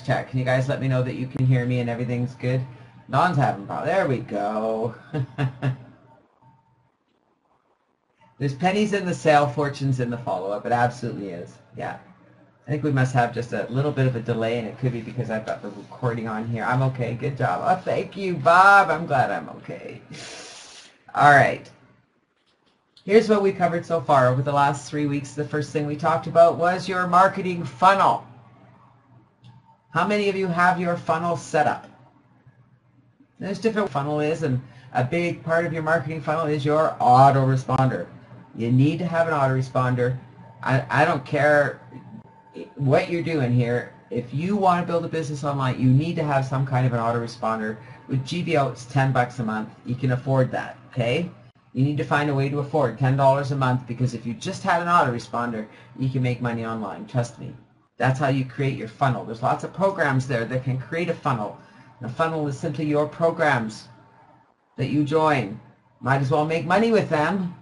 chat. Can you guys let me know that you can hear me and everything's good? Don's having problems. There we go. There's pennies in the sale, fortunes in the follow-up. It absolutely is. Yeah. I think we must have just a little bit of a delay, and it could be because I've got the recording on here. I'm okay. Good job. Oh, thank you, Bob. I'm glad I'm okay. All right. Here's what we covered so far. Over the last 3 weeks, the first thing we talked about was your marketing funnel. How many of you have your funnel set up? There's different funnel is, and a big part of your marketing funnel is your autoresponder. You need to have an autoresponder. I don't care what you're doing here. If you want to build a business online, you need to have some kind of an autoresponder. With GVO, it's $10 a month. You can afford that, okay? You need to find a way to afford $10 a month, because if you just had an autoresponder, you can make money online. Trust me. That's how you create your funnel. There's lots of programs there that can create a funnel. The funnel is simply your programs that you join. Might as well make money with them.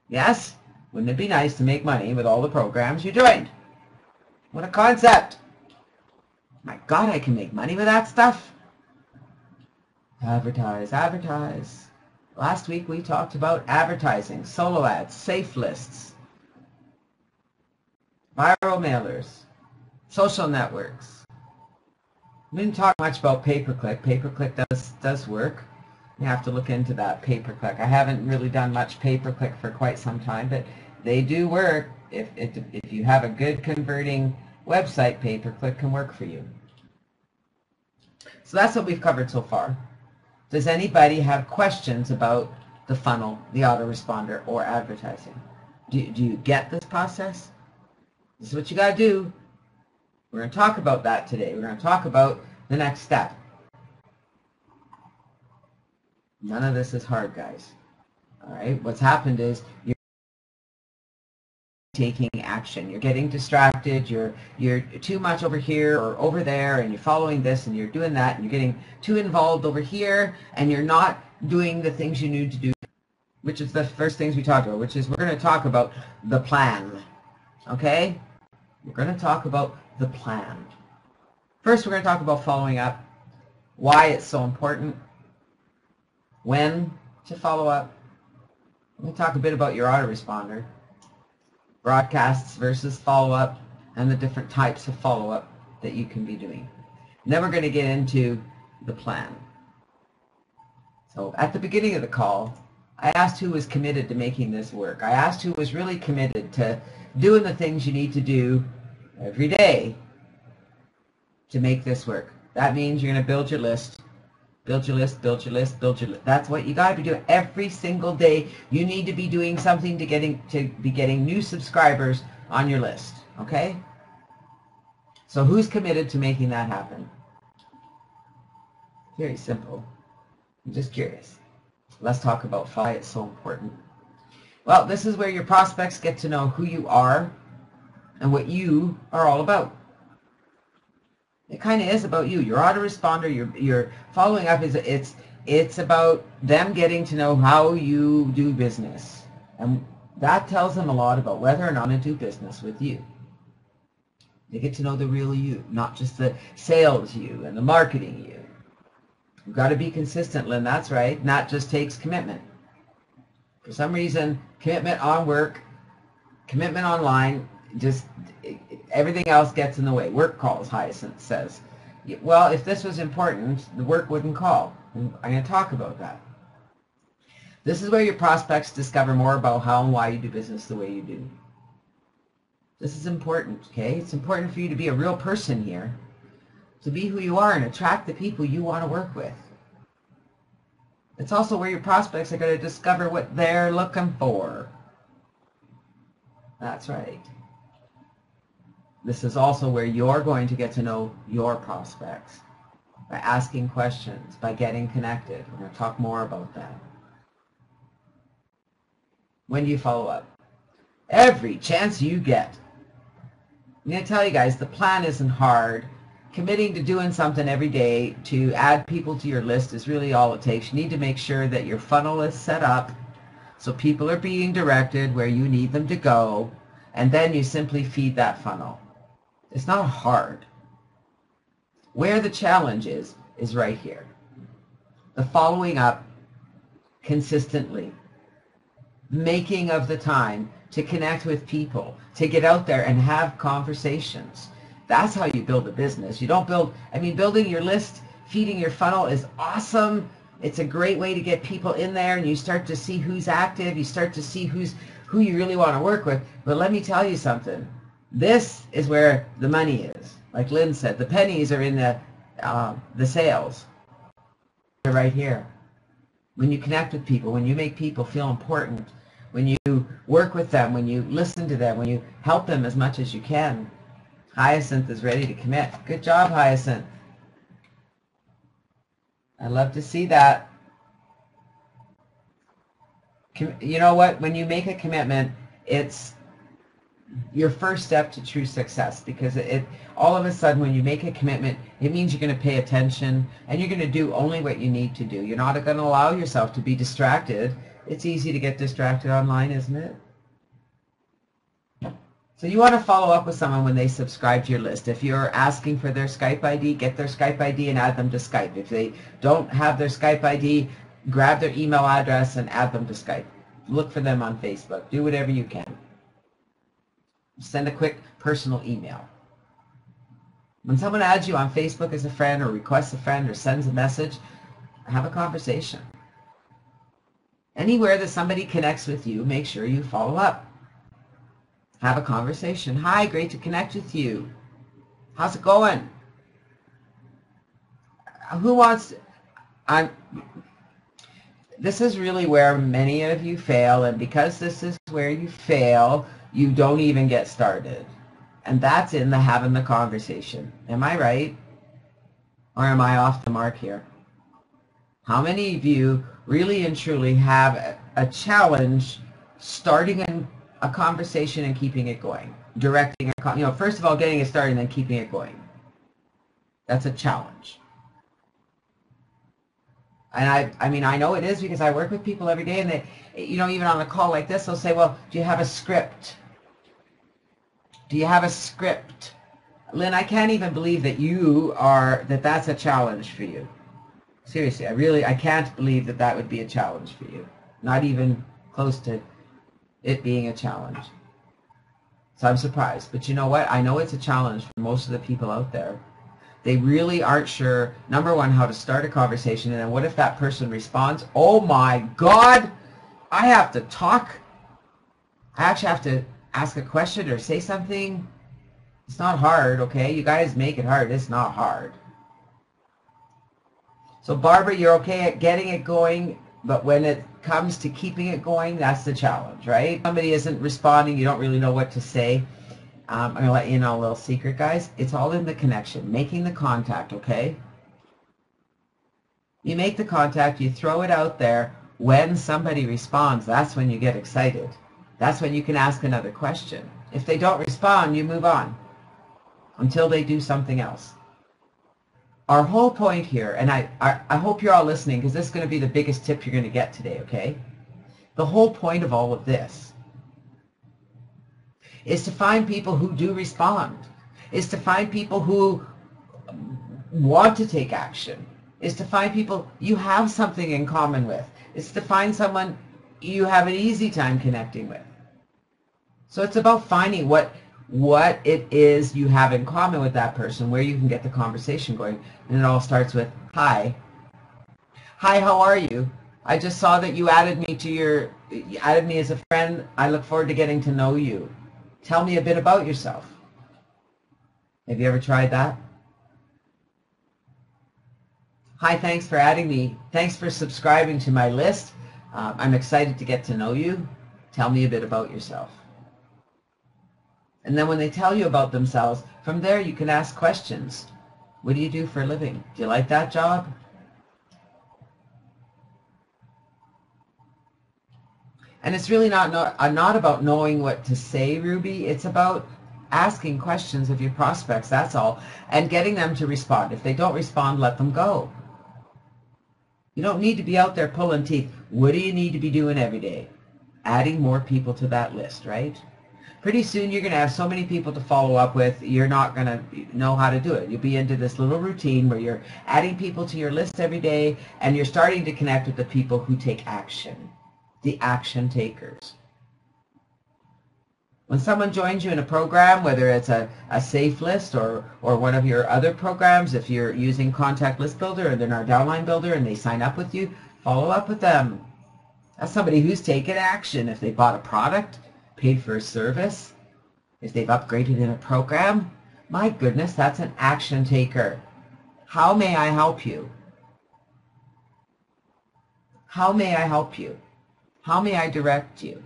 Yes? Wouldn't it be nice to make money with all the programs you joined? What a concept. My God, I can make money with that stuff. Advertise, advertise. Last week we talked about advertising, solo ads, safe lists, viral mailers, social networks. We didn't talk much about pay-per-click. Pay-per-click does work. You have to look into that pay-per-click. I haven't really done much pay-per-click for quite some time, but they do work. If you have a good converting website, pay-per-click can work for you. So that's what we've covered so far. Does anybody have questions about the funnel, the autoresponder, or advertising? Do you get this process? This is what you got to do. We're going to talk about that today. We're going to talk about the next step. None of this is hard, guys. All right? What's happened is you're taking action. You're getting distracted. You're too much over here or over there, and you're following this and you're doing that, and you're getting too involved over here, and you're not doing the things you need to do, which is the first things we talked about, which is we're going to talk about the plan. Okay? We're going to talk about the plan. First, we're going to talk about following up, why it's so important, when to follow up. We're going to talk a bit about your autoresponder, broadcasts versus follow-up, and the different types of follow-up that you can be doing. And then we're going to get into the plan. So at the beginning of the call, I asked who was committed to making this work. I asked who was really committed to doing the things you need to do every day to make this work. That means you're going to build your list. Build your list, build your list, build your list. That's what you got to be doing every single day. You need to be doing something to be getting new subscribers on your list. Okay? So who's committed to making that happen? Very simple. I'm just curious. Let's talk about why it's so important. Well, this is where your prospects get to know who you are and what you are all about. It kind of is about you. Your autoresponder, your following up is it's about them getting to know how you do business, and that tells them a lot about whether or not to do business with you. They get to know the real you, not just the sales you and the marketing you. You've got to be consistent, Lynn. That's right. And that just takes commitment. For some reason, commitment on work, commitment online, just everything else gets in the way. Work calls, Hyacinth says. Well, if this was important, the work wouldn't call. And I'm going to talk about that. This is where your prospects discover more about how and why you do business the way you do. This is important, okay? It's important for you to be a real person here, to be who you are and attract the people you want to work with. It's also where your prospects are going to discover what they're looking for. That's right. This is also where you're going to get to know your prospects by asking questions, by getting connected. We're going to talk more about that. When do you follow up? Every chance you get. I'm going to tell you guys, the plan isn't hard. Committing to doing something every day to add people to your list is really all it takes. You need to make sure that your funnel is set up so people are being directed where you need them to go, and then you simply feed that funnel. It's not hard. Where the challenge is right here. The following up consistently, making of the time to connect with people, to get out there and have conversations. That's how you build a business. You don't build, I mean, building your list, feeding your funnel is awesome. It's a great way to get people in there, and you start to see who's active. You start to see who you really want to work with. But let me tell you something. This is where the money is. Like Lynn said, the pennies are in the sales. They're right here. When you connect with people, when you make people feel important, when you work with them, when you listen to them, when you help them as much as you can. Hyacinth is ready to commit. Good job, Hyacinth. I love to see that. You know what? When you make a commitment, it's your first step to true success, because it all of a sudden when you make a commitment, it means you're going to pay attention and you're going to do only what you need to do. You're not going to allow yourself to be distracted. It's easy to get distracted online, isn't it? So you want to follow up with someone when they subscribe to your list. If you're asking for their Skype ID, get their Skype ID and add them to Skype. If they don't have their Skype ID, grab their email address and add them to Skype. Look for them on Facebook. Do whatever you can. Send a quick personal email. When someone adds you on Facebook as a friend, or requests a friend, or sends a message, have a conversation. Anywhere that somebody connects with you, make sure you follow up. Have a conversation. Hi, great to connect with you. How's it going? Who wants... This is really where many of you fail, and because this is where you fail, you don't even get started. And that's in the having the conversation. Am I right? Or am I off the mark here? How many of you really and truly have a challenge starting a conversation and keeping it going? Directing, first of all, getting it started and then keeping it going. That's a challenge. And I mean, I know it is, because I work with people every day, and they, even on a call like this, they'll say, well, do you have a script? Do you have a script? Lynn, I can't even believe that that's a challenge for you. Seriously, I can't believe that would be a challenge for you. Not even close to it being a challenge. So I'm surprised. But you know what? I know it's a challenge for most of the people out there. They really aren't sure, number one, how to start a conversation, and then what if that person responds? Oh my God, I have to talk. I actually have to ask a question or say something. It's not hard, okay? You guys make it hard. It's not hard. So Barbara, you're okay at getting it going, but when it comes to keeping it going, that's the challenge, right? Somebody isn't responding, you don't really know what to say. I'm going to let you know a little secret, guys. It's all in the connection, making the contact, okay? You make the contact, you throw it out there. When somebody responds, that's when you get excited. That's when you can ask another question. If they don't respond, you move on until they do something else. Our whole point here, and I hope you're all listening, because this is going to be the biggest tip you're going to get today, okay? The whole point of all of this is to find people who do respond, is to find people who want to take action, is to find people you have something in common with, is to find someone you have an easy time connecting with. So it's about finding what it is you have in common with that person, where you can get the conversation going. And it all starts with, hi. Hi, how are you? I just saw that you added me as a friend. I look forward to getting to know you. Tell me a bit about yourself. Have you ever tried that? Hi, thanks for adding me. Thanks for subscribing to my list. I'm excited to get to know you. Tell me a bit about yourself. And then when they tell you about themselves, from there you can ask questions. What do you do for a living? Do you like that job? And it's really not about knowing what to say, Ruby. It's about asking questions of your prospects, that's all, and getting them to respond. If they don't respond, let them go. You don't need to be out there pulling teeth. What do you need to be doing every day? Adding more people to that list, right? pretty soon you're going to have so many people to follow up with, you're not going to know how to do it. You'll be into this little routine where you're adding people to your list every day, and you're starting to connect with the people who take action, the action takers. When someone joins you in a program, whether it's a safe list or one of your other programs, if you're using Contact List Builder or they're our downline builder and they sign up with you, follow up with them. That's somebody who's taken action. If they bought a product, paid for a service, if they've upgraded in a program, my goodness, that's an action taker. How may I help you? How may I help you? How may I direct you?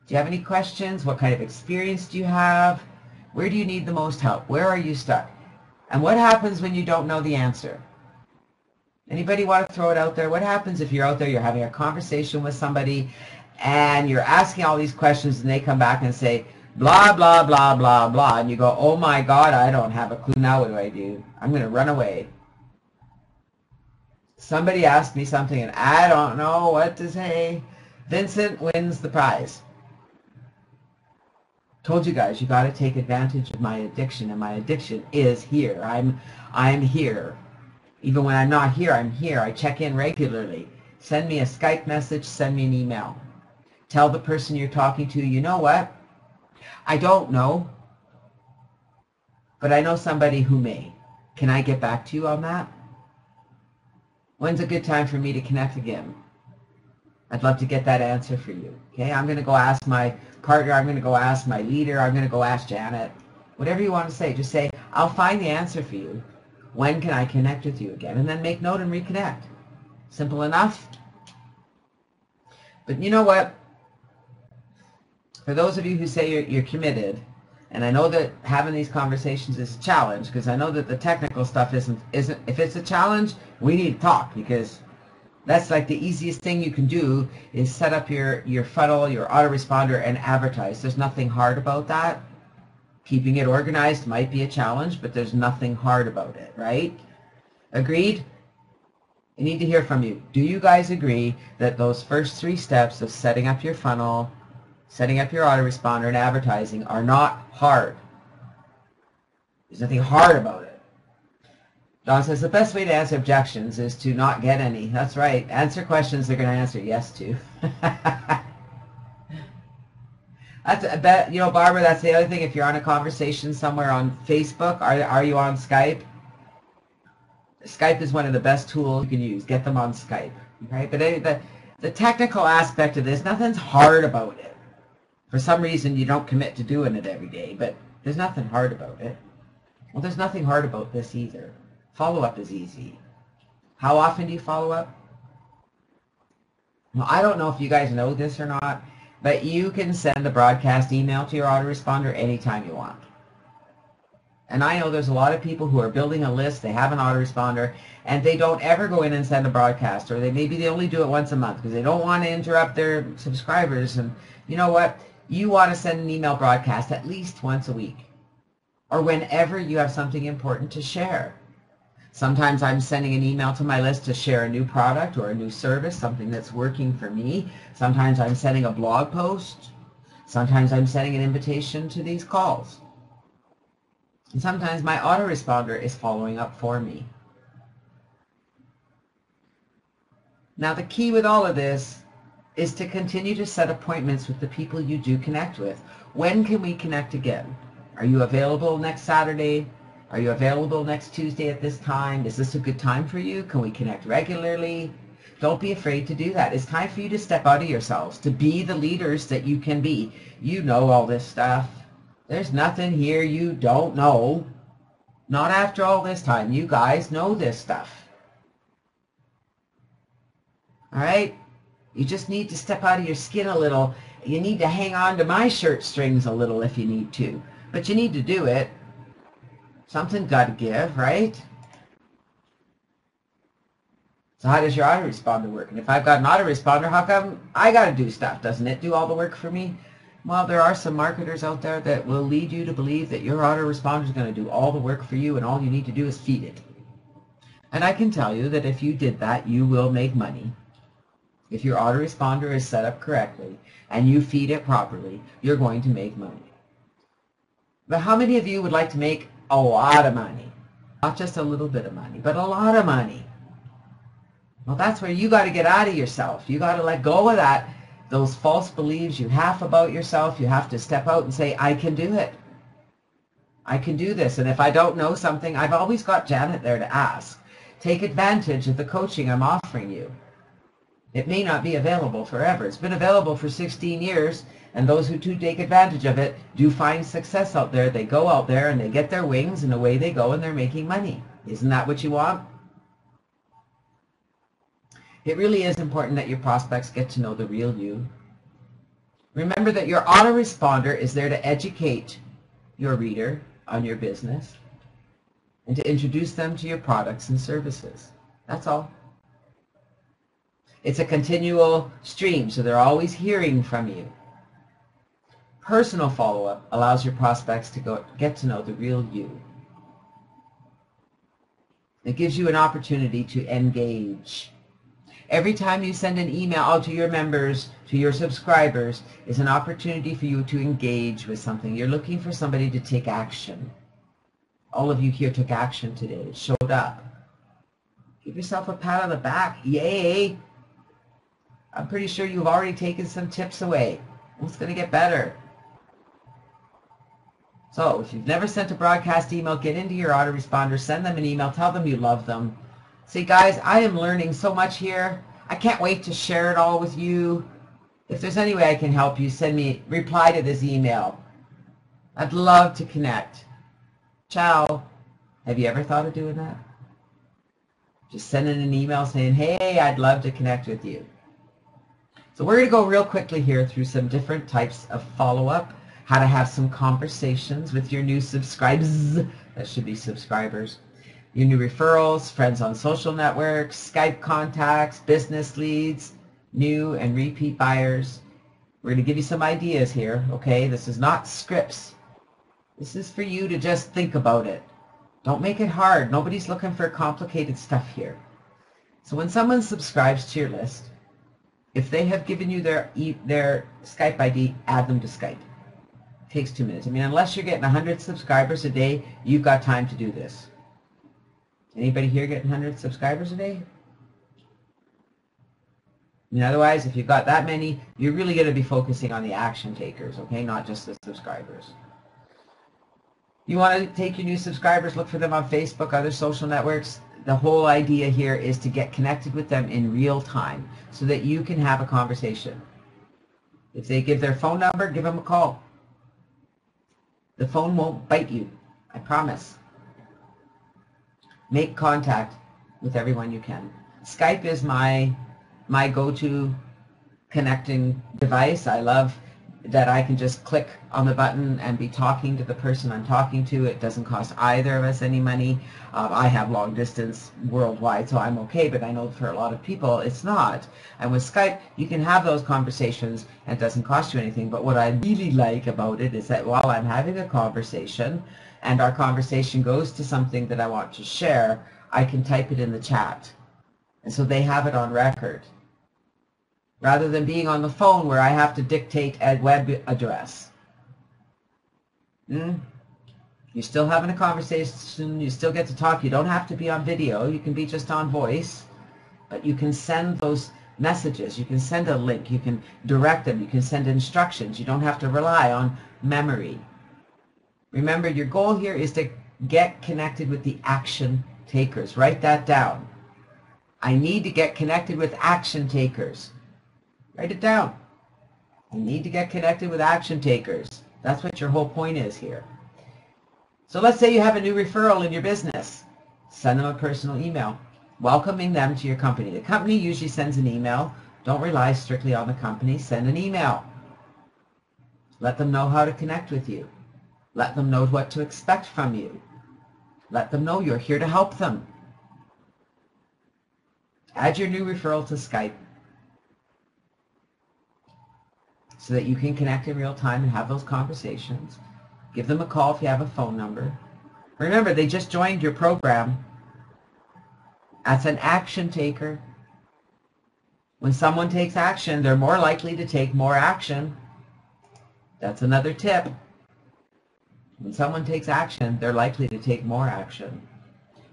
Do you have any questions? What kind of experience do you have? Where do you need the most help? Where are you stuck? And what happens when you don't know the answer? Anybody want to throw it out there? What happens if you're out there, you're having a conversation with somebody, and you're asking all these questions, and they come back and say, blah, blah, blah, blah, blah, and you go, oh my God, I don't have a clue now. What do I do? I'm going to run away. Somebody asked me something, and I don't know what to say. Vincent wins the prize. Told you guys, you got to take advantage of my addiction, and my addiction is here. I'm here. Even when I'm not here, I'm here. I check in regularly. Send me a Skype message, send me an email. Tell the person you're talking to, you know what? I don't know, but I know somebody who may. Can I get back to you on that? When's a good time for me to connect again? I'd love to get that answer for you. Okay, I'm going to go ask my partner, I'm going to go ask my leader, I'm going to go ask Janet. Whatever you want to say, just say, I'll find the answer for you. When can I connect with you again? And then make note and reconnect. Simple enough. But you know what? For those of you who say you're committed, and I know that having these conversations is a challenge, because I know that the technical stuff isn't, if it's a challenge, we need to talk, because that's like the easiest thing you can do is set up your funnel, your autoresponder, and advertise. There's nothing hard about that. Keeping it organized might be a challenge, but there's nothing hard about it, right? Agreed? I need to hear from you. Do you guys agree that those first 3 steps of setting up your funnel, setting up your autoresponder, and advertising are not hard? There's nothing hard about it. Don says the best way to answer objections is to not get any. That's right. Answer questions they're going to answer yes to. That's a bet, you know, Barbara, that's the other thing. If you're on a conversation somewhere on Facebook, are you on Skype? Skype is one of the best tools you can use. Get them on Skype, right? But the technical aspect of this, nothing's hard about it. For some reason, you don't commit to doing it every day, but there's nothing hard about it. Well, there's nothing hard about this either. Follow-up is easy. How often do you follow up? Well, I don't know if you guys know this or not, but you can send a broadcast email to your autoresponder anytime you want. And I know there's a lot of people who are building a list, they have an autoresponder, and they don't ever go in and send a broadcast, or maybe they only do it once a month because they don't want to interrupt their subscribers. And you know what? You want to send an email broadcast at least once a week, or whenever you have something important to share. Sometimes I'm sending an email to my list to share a new product or a new service, something that's working for me. Sometimes I'm sending a blog post. Sometimes I'm sending an invitation to these calls. And sometimes my autoresponder is following up for me. Now the key with all of this is to continue to set appointments with the people you do connect with. When can we connect again? Are you available next Saturday? Are you available next Tuesday at this time? Is this a good time for you? Can we connect regularly? Don't be afraid to do that. It's time for you to step out of yourselves, to be the leaders that you can be. You know all this stuff. There's nothing here you don't know. Not after all this time. You guys know this stuff. All right? You just need to step out of your skin a little. You need to hang on to my shirt strings a little if you need to. But you need to do it. Something's got to give, right? So how does your autoresponder work? And if I've got an autoresponder, how come I got to do stuff? Doesn't it do all the work for me? Well, there are some marketers out there that will lead you to believe that your autoresponder is going to do all the work for you and all you need to do is feed it. And I can tell you that if you did that, you will make money. If your autoresponder is set up correctly and you feed it properly, you're going to make money. But how many of you would like to make a lot of money? Not just a little bit of money, but a lot of money. Well, that's where you got to get out of yourself. You got to let go of that, those false beliefs you have about yourself. You have to step out and say, I can do it. I can do this. And if I don't know something, I've always got Janet there to ask. Take advantage of the coaching I'm offering you. It may not be available forever. It's been available for 16 years, and those who do take advantage of it do find success out there. They go out there and they get their wings, and away they go, and they're making money. Isn't that what you want? It really is important that your prospects get to know the real you. Remember that your autoresponder is there to educate your reader on your business and to introduce them to your products and services. That's all. It's a continual stream, so they're always hearing from you. Personal follow-up allows your prospects to get to know the real you. It gives you an opportunity to engage. Every time you send an email out to your members, to your subscribers, is an opportunity for you to engage with something. You're looking for somebody to take action. All of you here took action today, showed up. Give yourself a pat on the back. Yay! I'm pretty sure you've already taken some tips away. It's going to get better. So if you've never sent a broadcast email, get into your autoresponder, send them an email, tell them you love them. Say, guys, I am learning so much here. I can't wait to share it all with you. If there's any way I can help you, reply to this email. I'd love to connect. Ciao. Have you ever thought of doing that? Just sending an email saying, hey, I'd love to connect with you. So we're going to go real quickly here through some different types of follow-up, how to have some conversations with your new subscribers, that should be subscribers, your new referrals, friends on social networks, Skype contacts, business leads, new and repeat buyers. We're going to give you some ideas here, okay? This is not scripts. This is for you to just think about it. Don't make it hard. Nobody's looking for complicated stuff here. So when someone subscribes to your list, if they have given you their Skype ID, add them to Skype. It takes 2 minutes. I mean, unless you're getting 100 subscribers a day, you've got time to do this. Anybody here getting 100 subscribers a day? I mean, otherwise, if you've got that many, you're really going to be focusing on the action takers, okay? Not just the subscribers. You want to take your new subscribers, look for them on Facebook, other social networks. The whole idea here is to get connected with them in real time so that you can have a conversation. If they give their phone number, give them a call. The phone won't bite you, I promise. Make contact with everyone you can. Skype is my go-to connecting device. I love that I can just click on the button and be talking to the person I'm talking to. It doesn't cost either of us any money. I have long distance worldwide, so I'm okay, but I know for a lot of people it's not. And with Skype, you can have those conversations and it doesn't cost you anything. But what I really like about it is that while I'm having a conversation and our conversation goes to something that I want to share, I can type it in the chat. And so they have it on record, rather than being on the phone where I have to dictate a web address. You're still having a conversation, you still get to talk, you don't have to be on video, you can be just on voice, but you can send those messages, you can send a link, you can direct them, you can send instructions, you don't have to rely on memory. Remember, your goal here is to get connected with the action takers. Write that down. I need to get connected with action takers. Write it down. I need to get connected with action takers. That's what your whole point is here. So let's say you have a new referral in your business. Send them a personal email welcoming them to your company. The company usually sends an email. Don't rely strictly on the company. Send an email. Let them know how to connect with you. Let them know what to expect from you. Let them know you're here to help them. Add your new referral to Skype so that you can connect in real time and have those conversations. Give them a call if you have a phone number. Remember, they just joined your program. That's an action taker. When someone takes action, they're more likely to take more action. That's another tip. When someone takes action, they're likely to take more action.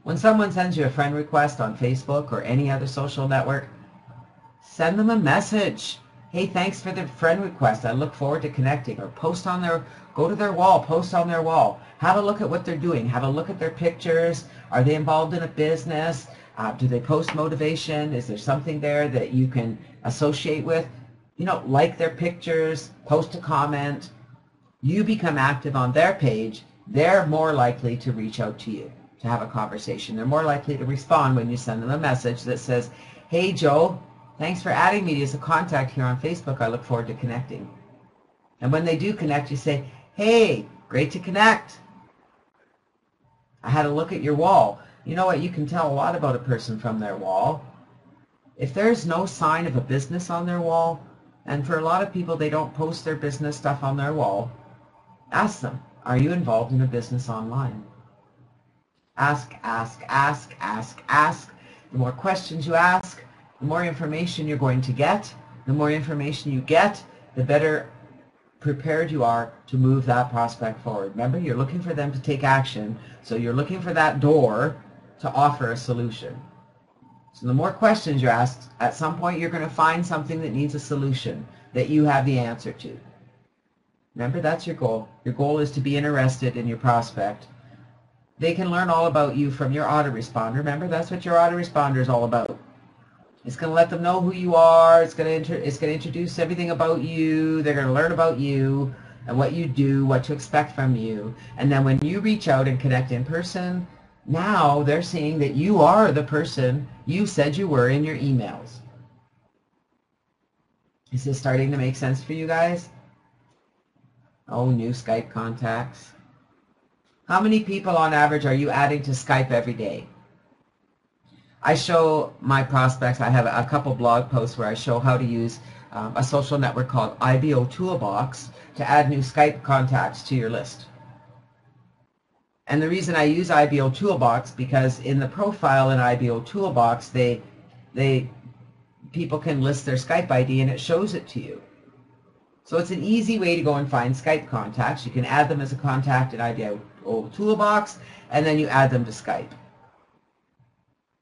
When someone sends you a friend request on Facebook or any other social network, send them a message. Hey, thanks for the friend request. I look forward to connecting. Or post on their, go to their wall, post on their wall. Have a look at what they're doing. Have a look at their pictures. Are they involved in a business? Do they post motivation? Is there something there that you can associate with? You know, like their pictures, post a comment. You become active on their page. They're more likely to reach out to you to have a conversation. They're more likely to respond when you send them a message that says, hey, Joe, thanks for adding me as a contact here on Facebook. I look forward to connecting. And when they do connect, you say, hey, great to connect. I had a look at your wall. You know what? You can tell a lot about a person from their wall. If there's no sign of a business on their wall, and for a lot of people, they don't post their business stuff on their wall, ask them, are you involved in a business online? Ask, ask, ask, ask, ask. The more questions you ask, the more information you're going to get. The more information you get, the better prepared you are to move that prospect forward. Remember, you're looking for them to take action, so you're looking for that door to offer a solution. So the more questions you ask, at some point you're going to find something that needs a solution that you have the answer to. Remember, that's your goal. Your goal is to be interested in your prospect. They can learn all about you from your autoresponder. Remember, that's what your autoresponder is all about. It's going to let them know who you are. It's going to introduce everything about you. They're going to learn about you and what you do, what to expect from you. And then when you reach out and connect in person, now they're seeing that you are the person you said you were in your emails. Is this starting to make sense for you guys? Oh, new Skype contacts. How many people on average are you adding to Skype every day? I show my prospects, I have a couple blog posts where I show how to use a social network called IBO Toolbox to add new Skype contacts to your list. And the reason I use IBO Toolbox, because in the profile in IBO Toolbox, people can list their Skype ID and it shows it to you. So it's an easy way to go and find Skype contacts. You can add them as a contact in IBO Toolbox, and then you add them to Skype.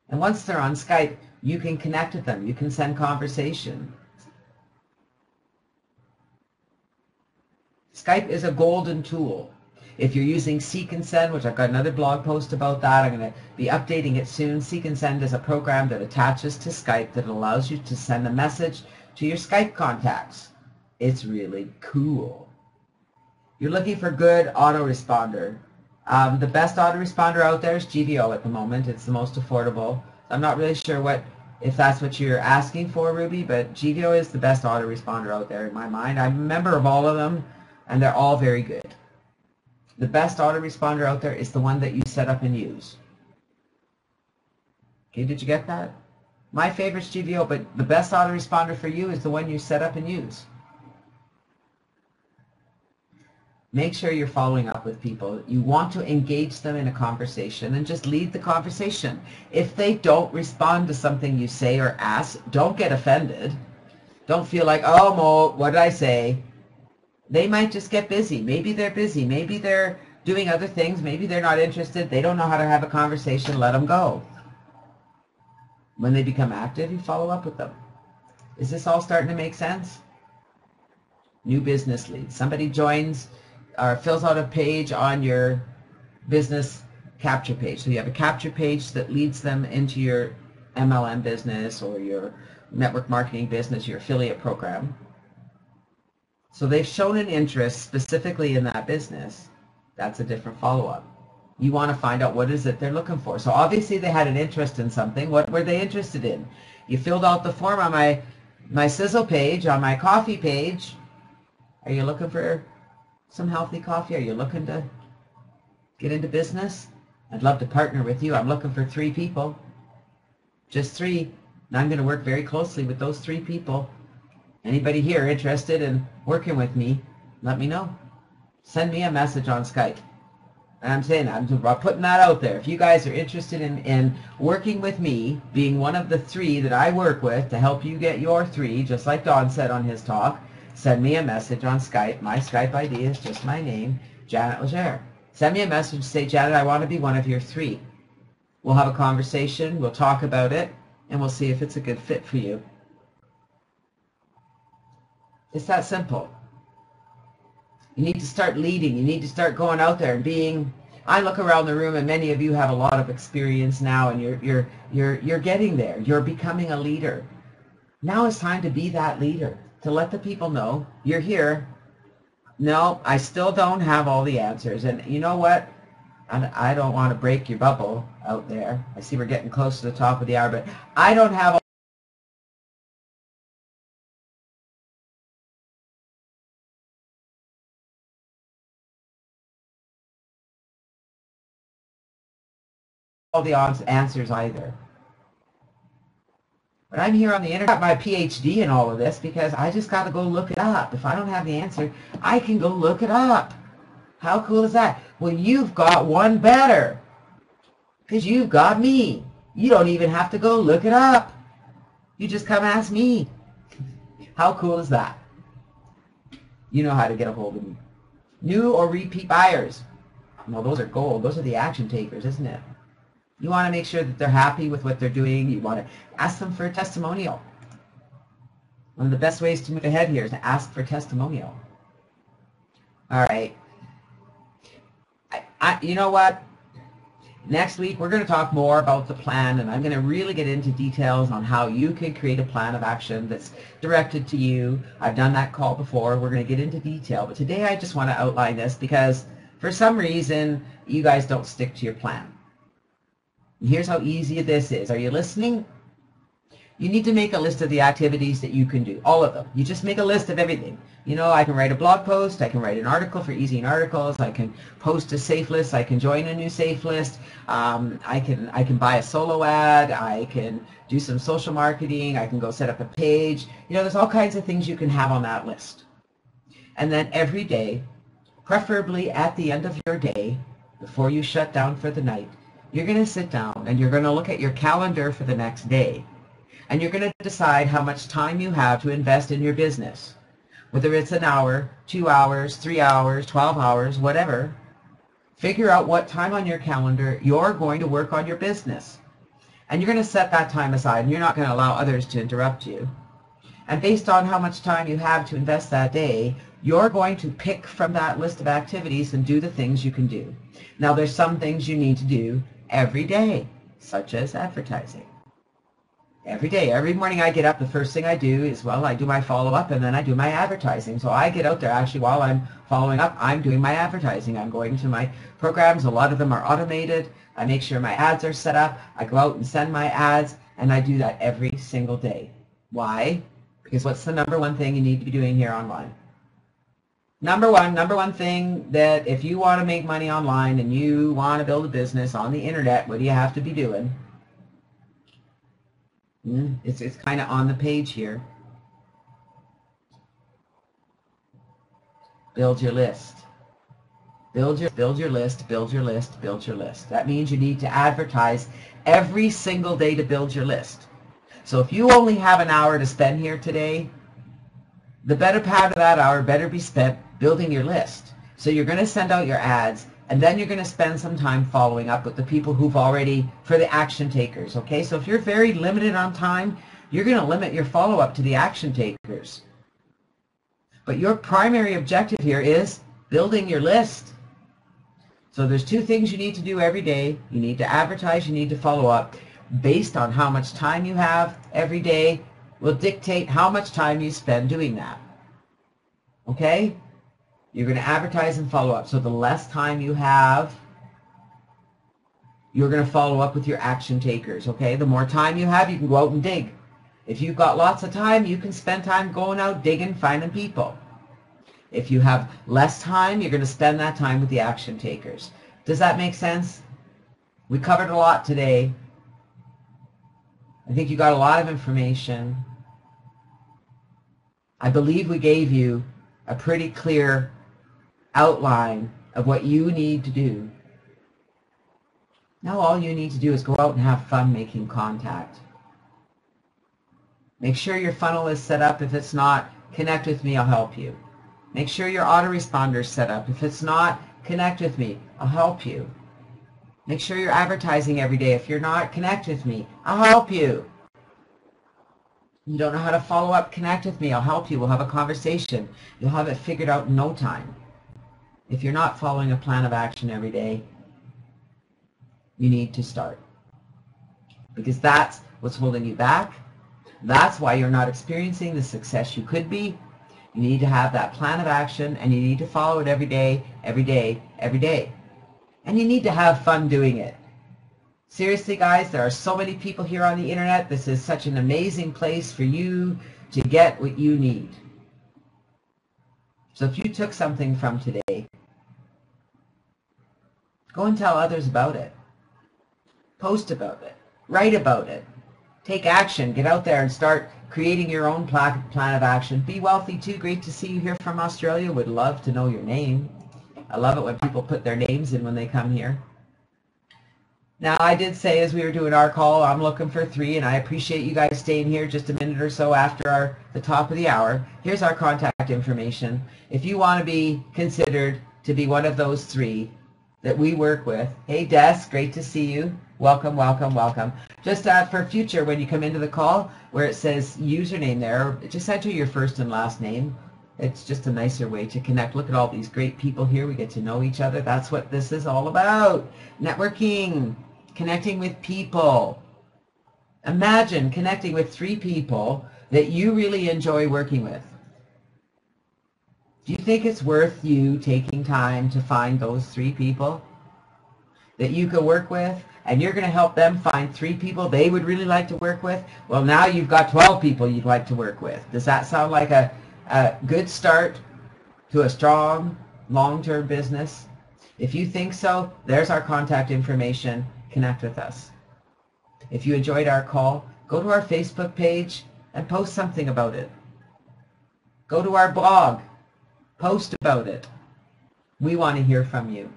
And once they're on Skype, you can connect with them. You can send conversation. Skype is a golden tool. If you're using Seek and Send, which I've got another blog post about that, I'm going to be updating it soon. Seek and Send is a program that attaches to Skype that allows you to send a message to your Skype contacts. It's really cool. You're looking for good autoresponder. The best autoresponder out there is GVO at the moment. It's the most affordable. I'm not really sure if that's what you're asking for, Ruby, but GVO is the best autoresponder out there in my mind. I'm a member of all of them, and they're all very good. The best autoresponder out there is the one that you set up and use. Okay, did you get that? My favorite's GVO, but the best autoresponder for you is the one you set up and use. Make sure you're following up with people. You want to engage them in a conversation and just lead the conversation. If they don't respond to something you say or ask, don't get offended. Don't feel like, oh, Mo, what did I say? They might just get busy. Maybe they're busy. Maybe they're doing other things. Maybe they're not interested. They don't know how to have a conversation. Let them go. When they become active, you follow up with them. Is this all starting to make sense? New business leads. Somebody joins or fills out a page on your business capture page. So you have a capture page that leads them into your MLM business or your network marketing business, your affiliate program. So they've shown an interest specifically in that business. That's a different follow-up. You want to find out what is it they're looking for. So obviously they had an interest in something. What were they interested in? You filled out the form on my Sizzle page, on my coffee page. Are you looking for some healthy coffee? Are you looking to get into business? I'd love to partner with you. I'm looking for 3 people. Just 3. And I'm going to work very closely with those 3 people. Anybody here interested in working with me, let me know. Send me a message on Skype. And I'm saying, I'm putting that out there. If you guys are interested in working with me, being one of the 3 that I work with to help you get your 3, just like Don said on his talk, send me a message on Skype. My Skype ID is just my name, Janet Legere. Send me a message, say, Janet, I want to be one of your 3. We'll have a conversation, we'll talk about it, and we'll see if it's a good fit for you. It's that simple. You need to start leading. You need to start going out there and being. I look around the room, and many of you have a lot of experience now, and you're getting there. You're becoming a leader. Now it's time to be that leader, to let the people know you're here. No, I still don't have all the answers, and you know what? I don't want to break your bubble out there. I see we're getting close to the top of the hour, but I don't have all the answers either. But I'm here on the internet, my PhD in all of this, because I just got to go look it up. If I don't have the answer, I can go look it up. How cool is that? Well, you've got one better, because you've got me. You don't even have to go look it up. You just come ask me. How cool is that? You know how to get a hold of me. New or repeat buyers. Well, those are gold. Those are the action takers, isn't it? You want to make sure that they're happy with what they're doing. You want to ask them for a testimonial. One of the best ways to move ahead here is to ask for testimonial. All right. You know what? Next week, we're going to talk more about the plan, and I'm going to really get into details on how you can create a plan of action that's directed to you. I've done that call before. We're going to get into detail. But today, I just want to outline this because for some reason, you guys don't stick to your plan. Here's how easy this is. Are you listening? You need to make a list of the activities that you can do, all of them. You just make a list of everything. You know, I can write a blog post, I can write an article for Easy Articles, I can post a safe list, I can join a new safe list, I can buy a solo ad, I can do some social marketing, I can go set up a page. You know, there's all kinds of things you can have on that list. And then every day, preferably at the end of your day, before you shut down for the night, you're going to sit down and you're going to look at your calendar for the next day. And you're going to decide how much time you have to invest in your business. Whether it's an hour, 2 hours, 3 hours, 12 hours, whatever. Figure out what time on your calendar you're going to work on your business. And you're going to set that time aside, and you're not going to allow others to interrupt you. And based on how much time you have to invest that day, you're going to pick from that list of activities and do the things you can do. Now, there's some things you need to do every day, such as advertising. Every day, every morning I get up, the first thing I do is, well, I do my follow-up and then I do my advertising. So I get out there, actually, while I'm following up, I'm doing my advertising. I'm going to my programs. A lot of them are automated. I make sure my ads are set up. I go out and send my ads, and I do that every single day. Why? Because what's the number one thing you need to be doing here online? Number one thing that if you want to make money online and you want to build a business on the internet, what do you have to be doing? It's kind of on the page here. Build your list. Build your list, build your list, build your list. That means you need to advertise every single day to build your list. So if you only have an hour to spend here today, the better part of that hour better be spent building your list. So you're going to send out your ads, and then you're going to spend some time following up with the people who've already, for the action takers, okay? So if you're very limited on time, you're going to limit your follow-up to the action takers. But your primary objective here is building your list. So there's 2 things you need to do every day. You need to advertise, you need to follow up. Based on how much time you have every day will dictate how much time you spend doing that. Okay? You're going to advertise and follow up. So the less time you have, you're going to follow up with your action takers. Okay? The more time you have, you can go out and dig. If you've got lots of time, you can spend time going out digging, finding people. If you have less time, you're going to spend that time with the action takers. Does that make sense? We covered a lot today. I think you got a lot of information. I believe we gave you a pretty clear outline of what you need to do. Now all you need to do is go out and have fun making contact. Make sure your funnel is set up. If it's not, connect with me, I'll help you. Make sure your autoresponder is set up. If it's not, Connect with me. I'll help you. Make sure you're advertising every day. If you're not, connect with me. I'll help you. You don't know how to follow up, connect with me. I'll help you. We'll have a conversation. You'll have it figured out in no time. If you're not following a plan of action every day, you need to start. Because that's what's holding you back. That's why you're not experiencing the success you could be. You need to have that plan of action, and you need to follow it every day, every day, every day. And you need to have fun doing it. Seriously, guys, there are so many people here on the internet. This is such an amazing place for you to get what you need. So if you took something from today, go and tell others about it. Post about it. Write about it. Take action. Get out there and start creating your own plan of action. Be wealthy too. Great to see you here from Australia. Would love to know your name. I love it when people put their names in when they come here. Now, I did say as we were doing our call, I'm looking for 3, and I appreciate you guys staying here just a minute or so after the top of the hour. Here's our contact information. If you want to be considered to be one of those 3 that we work with, hey Des, great to see you. Welcome, welcome, welcome. Just for future, when you come into the call, where it says username there, just enter your first and last name. It's just a nicer way to connect. Look at all these great people here. We get to know each other. That's what this is all about. Networking, connecting with people. Imagine connecting with 3 people that you really enjoy working with. Do you think it's worth you taking time to find those 3 people that you could work with, and you're going to help them find 3 people they would really like to work with? Well, now you've got 12 people you'd like to work with. Does that sound like a good start to a strong, long-term business? If you think so, there's our contact information. Connect with us. If you enjoyed our call, go to our Facebook page and post something about it. Go to our blog. Post about it. We want to hear from you.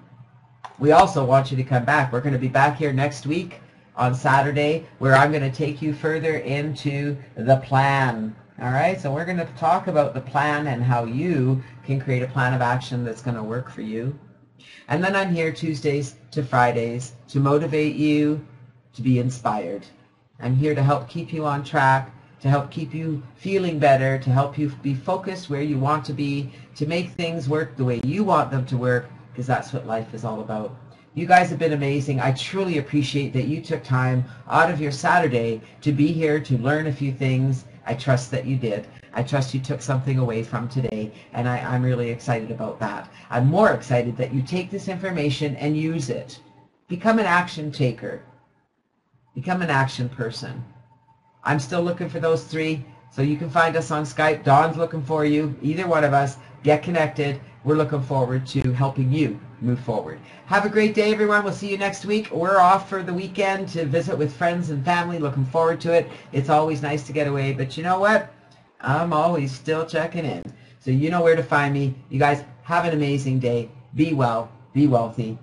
We also want you to come back. We're going to be back here next week on Saturday, where I'm going to take you further into the plan. All right, so we're going to talk about the plan and how you can create a plan of action that's going to work for you. And then I'm here Tuesdays to Fridays to motivate you to be inspired. I'm here to help keep you on track, to help keep you feeling better, to help you be focused where you want to be, to make things work the way you want them to work, because that's what life is all about. You guys have been amazing. I truly appreciate that you took time out of your Saturday to be here to learn a few things. I trust that you did. I trust you took something away from today, and I'm really excited about that. I'm more excited that you take this information and use it. Become an action taker. Become an action person. I'm still looking for those 3, so you can find us on Skype. Dawn's looking for you. Either one of us. Get connected. We're looking forward to helping you move forward. Have a great day, everyone. We'll see you next week. We're off for the weekend to visit with friends and family. Looking forward to it. It's always nice to get away, but you know what? I'm always still checking in. So you know where to find me. You guys have an amazing day. Be well. Be wealthy.